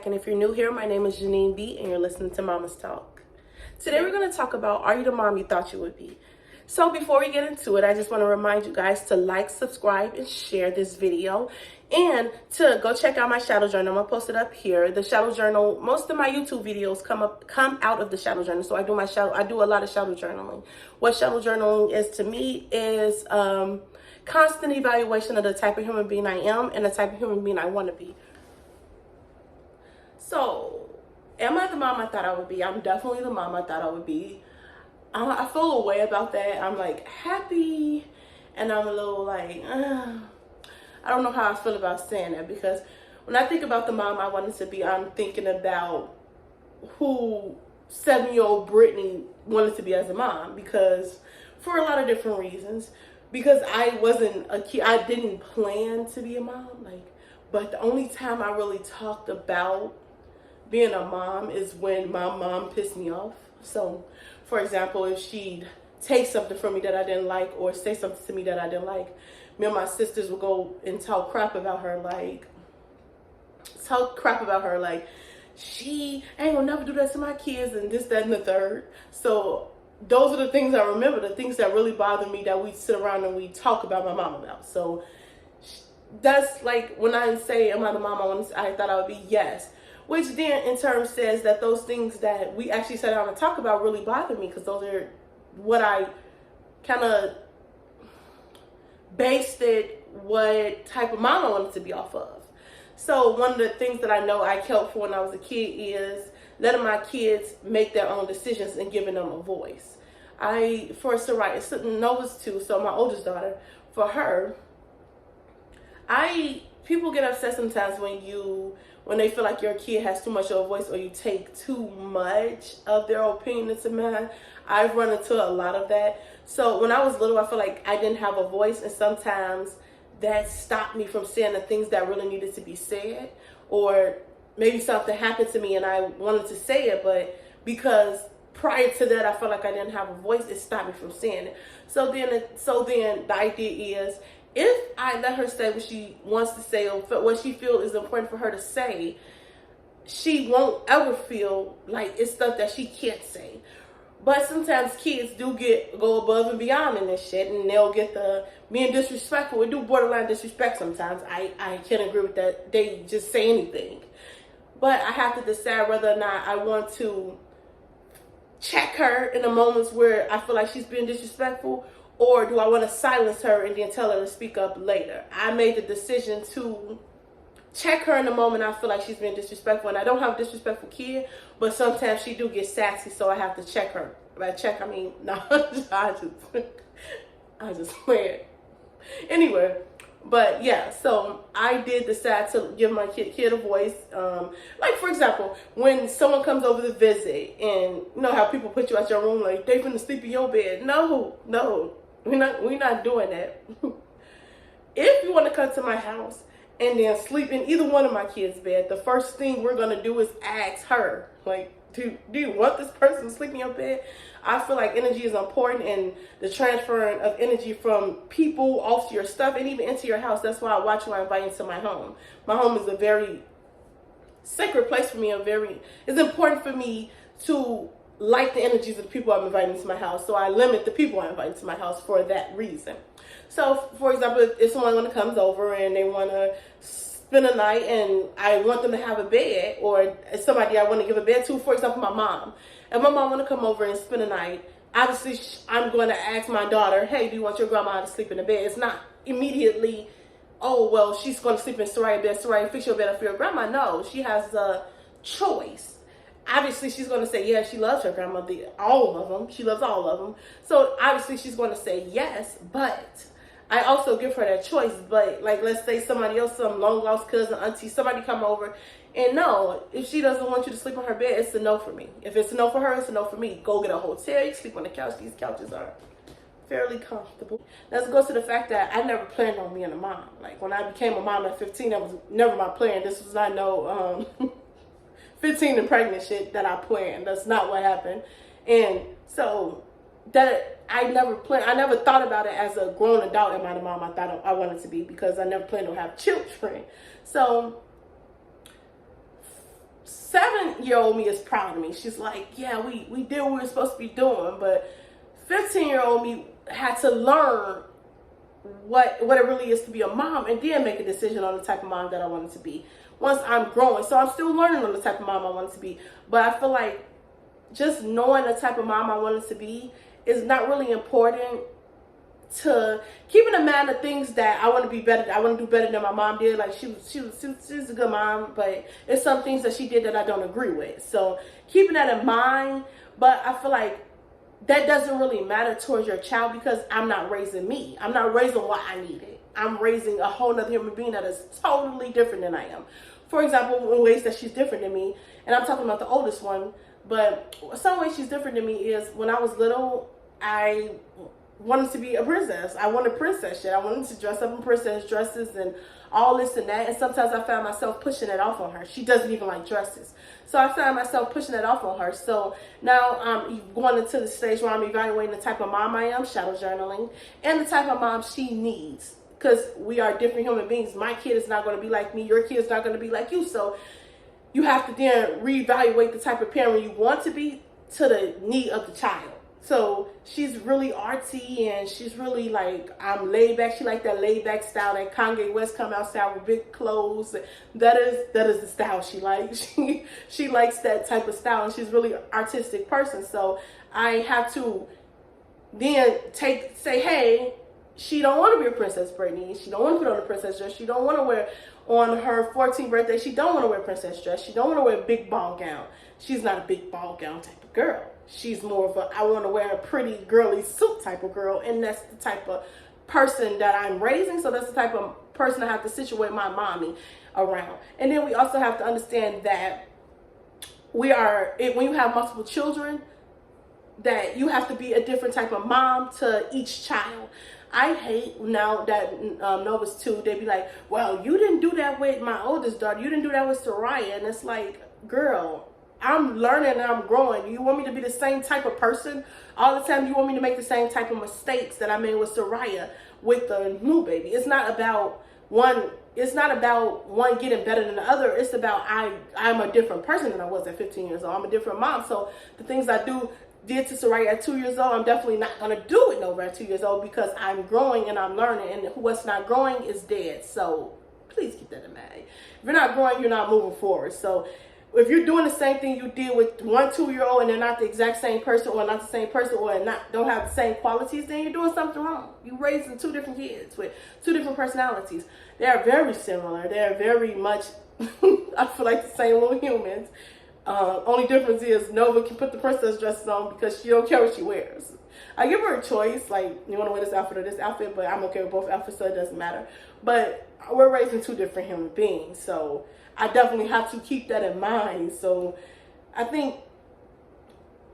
back, and if you're new here, my name is Jenne B, and you're listening to Mama's Talk. Today we're going to talk about, are you the mom you thought you would be? So before we get into it, I just want to remind you guys to like, subscribe, and share this video, and to go check out my shadow journal. I'm going to post it up here. The shadow journal, most of my YouTube videos come out of the shadow journal, so I do a lot of shadow journaling. What shadow journaling is to me is constant evaluation of the type of human being I am and the type of human being I want to be. So, am I the mom I thought I would be? I'm definitely the mom I thought I would be. I feel a way about that. I'm like happy, and I'm a little like, I don't know how I feel about saying that, because when I think about the mom I wanted to be, I'm thinking about who 7-year-old Brittany wanted to be as a mom, because for a lot of different reasons. Because I wasn't a kid, I didn't plan to be a mom, but the only time I really talked about being a mom is when my mom pissed me off. So, for example, if she'd take something from me that I didn't like, or say something to me that I didn't like, me and my sisters would go and talk crap about her, like, she ain't gonna never do that to my kids, and this, that, and the third. So those are the things I remember, the things that really bother me, that we sit around and we talk about my mom about. So that's like, when I say, am I the mom I thought I would be? Yes. Which then in turn says that those things that we actually sat down and talk about really bother me, because those are what I kind of based what type of mom I wanted to be off of. So one of the things that I know I kept for when I was a kid is letting my kids make their own decisions and giving them a voice. For Soraya, Nova's 2, so my oldest daughter, for her, people get upset sometimes when they feel like your kid has too much of a voice, or you take too much of their opinion into mind. I've run into a lot of that. So when I was little, I feel like I didn't have a voice, and sometimes that stopped me from saying the things that really needed to be said, or maybe something happened to me and I wanted to say it, but because prior to that I felt like I didn't have a voice, it stopped me from saying it. So then the idea is, if I let her say what she wants to say, or what she feels is important for her to say, she won't ever feel like it's stuff that she can't say. But sometimes kids do go above and beyond in this shit, and they'll get the being disrespectful. We do borderline disrespect sometimes. I can't agree with that. They just say anything. But I have to decide whether or not I want to check her in the moments where I feel like she's being disrespectful, or do I want to silence her and then tell her to speak up later. I made the decision to check her in the moment I feel like she's being disrespectful. And I don't have a disrespectful kid, but sometimes she do get sassy, so I have to check her. I mean, no, I just play it. Anyway, but yeah, so I did decide to give my kid a voice. Like, for example, when someone comes over to visit, and you know how people put you out your room like they finna sleep in your bed. No, we're not doing that. If you want to come to my house and then sleep in either one of my kids' bed, the first thing we're gonna do is ask her, like, do you want this person to sleep in your bed? I feel like energy is important, and the transferring of energy from people off to your stuff and even into your house. That's why I watch who I invite into my home. My home is a very sacred place for me. It's important for me to like the energies of the people I'm inviting into my house. So I limit the people I invite into my house for that reason. So, for example, if someone comes over and they want to spend a night and I want them to have a bed, or somebody I want to give a bed to, for example, my mom. If my mom want to come over and spend a night, obviously I'm going to ask my daughter, hey, do you want your grandma to sleep in the bed? It's not immediately, oh, well, she's going to sleep in Soraya's bed. Soraya, fix your bed for your grandma. No, she has a choice. Obviously, she's going to say, yeah, she loves her grandmother, all of them. She loves all of them. So obviously she's going to say yes, but I also give her that choice. But like, let's say somebody else, some long lost cousin, auntie, somebody come over, and no, if she doesn't want you to sleep on her bed, it's a no for me. If it's a no for her, it's a no for me. Go get a hotel, you sleep on the couch. These couches are fairly comfortable. Let's go to the fact that I never planned on being a mom. Like, when I became a mom at 15, that was never my plan. This was not no 15 and pregnant shit that I planned. That's not what happened. And so that I never thought about it as a grown adult. Am I the mom I thought I wanted to be? Because I never planned to have children. So 7-year-old me is proud of me. She's like, yeah, we did what we were supposed to be doing. But 15-year-old me had to learn what it really is to be a mom, and then make a decision on the type of mom that I wanted to be once I'm growing. So I'm still learning on the type of mom I wanted to be. But I feel like just knowing the type of mom I wanted to be is not really important to keeping in mind the things that I want to be better. I want to do better than my mom did. Like she's a good mom, but it's some things that she did that I don't agree with. So keeping that in mind, but I feel like that doesn't really matter towards your child, because I'm not raising me. I'm not raising what I needed. I'm raising a whole nother human being that is totally different than I am. For example, in ways that she's different than me, and I'm talking about the oldest one, but some way she's different than me is when I was little, I wanted to be a princess. I wanted princess shit. I wanted to dress up in princess dresses and all this and that. And sometimes I found myself pushing it off on her. She doesn't even like dresses. So I found myself pushing it off on her. So now I'm going into the stage where I'm evaluating the type of mom I am, shadow journaling, and the type of mom she needs. Because we are different human beings. My kid is not going to be like me. Your kid is not going to be like you. So you have to then reevaluate the type of parent you want to be to the need of the child. So she's really artsy, and she's really like, I'm laid back. She like that laid back style, that Kanye West come out style with big clothes. That is the style she likes. She likes that type of style, and she's really an artistic person. So I have to then say, hey, she don't want to be a Princess Brittany. She don't want to put on a princess dress. She don't want to wear, on her 14th birthday, she don't want to wear a princess dress. She don't want to wear a big ball gown. She's not a big ball gown type of girl. She's more of a, I want to wear a pretty girly suit type of girl. And that's the type of person that I'm raising. So that's the type of person I have to situate my mommy around. And then we also have to understand that when you have multiple children, that you have to be a different type of mom to each child. I hate now that Nova's 2, they be like, well, you didn't do that with my oldest daughter. You didn't do that with Soraya. And it's like, girl, I'm learning and I'm growing. You want me to be the same type of person all the time? You want me to make the same type of mistakes that I made with Soraya with the new baby? It's not about one getting better than the other. It's about I'm a different person than I was at 15 years old. I'm a different mom. So the things I did to Soraya at 2 years old, I'm definitely not going to do it Nova at 2 years old, because I'm growing and I'm learning, and what's not growing is dead. So please keep that in mind. If you're not growing, you're not moving forward. So if you're doing the same thing you did with 1 2-year-old and they're not the exact same person, or not the same person, or don't have the same qualities, then you're doing something wrong. You're raising 2 different kids with 2 different personalities. They are very similar. They're very much, I feel like, the same little humans. Only difference is Nova can put the princess dresses on because she don't care what she wears. I give her a choice, like, you want to wear this outfit or this outfit, but I'm okay with both outfits, so it doesn't matter. But we're raising 2 different human beings, so I definitely have to keep that in mind. So I think,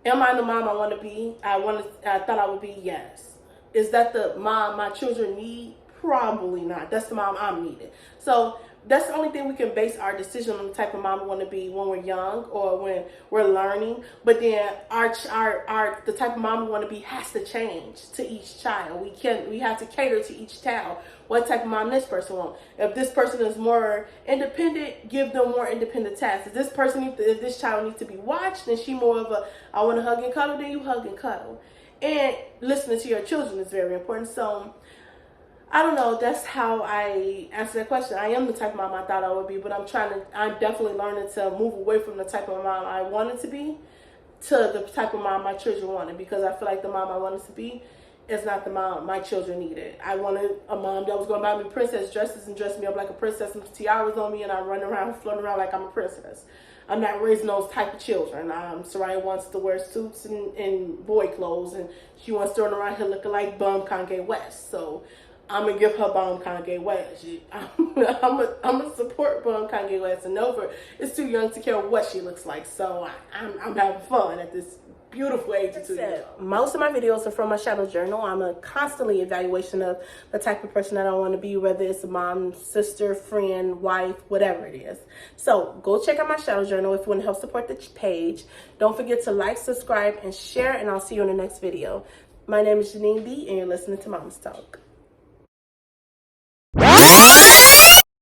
am I the mom I want to be? I thought I would be, yes. Is that the mom my children need? Probably not. That's the mom I'm needed. So that's the only thing we can base our decision on, the type of mom we want to be when we're young or when we're learning. But then the type of mom we want to be has to change to each child. We have to cater to each child. What type of mom this person wants. If this person is more independent, give them more independent tasks. If this child needs to be watched, then she more of a, I want to hug and cuddle, then you hug and cuddle. And listening to your children is very important. So I don't know. That's how I answer that question. I am the type of mom I thought I would be, but I'm definitely learning to move away from the type of mom I wanted to be to the type of mom my children wanted, because I feel like the mom I wanted to be is not the mom my children needed. I wanted a mom that was going to buy me princess dresses and dress me up like a princess and tiaras on me, and I run around, floating around like I'm a princess. I'm not raising those type of children. Soraya wants to wear suits and boy clothes, and she wants to run around here looking like bum Kanye West. So I'm going to give her bum Kanye West. I'm going to support bum Kanye West. And Nova is too young to care what she looks like. So I'm having fun at this beautiful age of 2 years old. Most of my videos are from my shadow journal. I'm a constantly evaluation of the type of person that I want to be, whether it's a mom, sister, friend, wife, whatever it is. So go check out my shadow journal if you want to help support the page. Don't forget to like, subscribe, and share, and I'll see you in the next video. My name is Jenne B, and you're listening to Mom's Talk.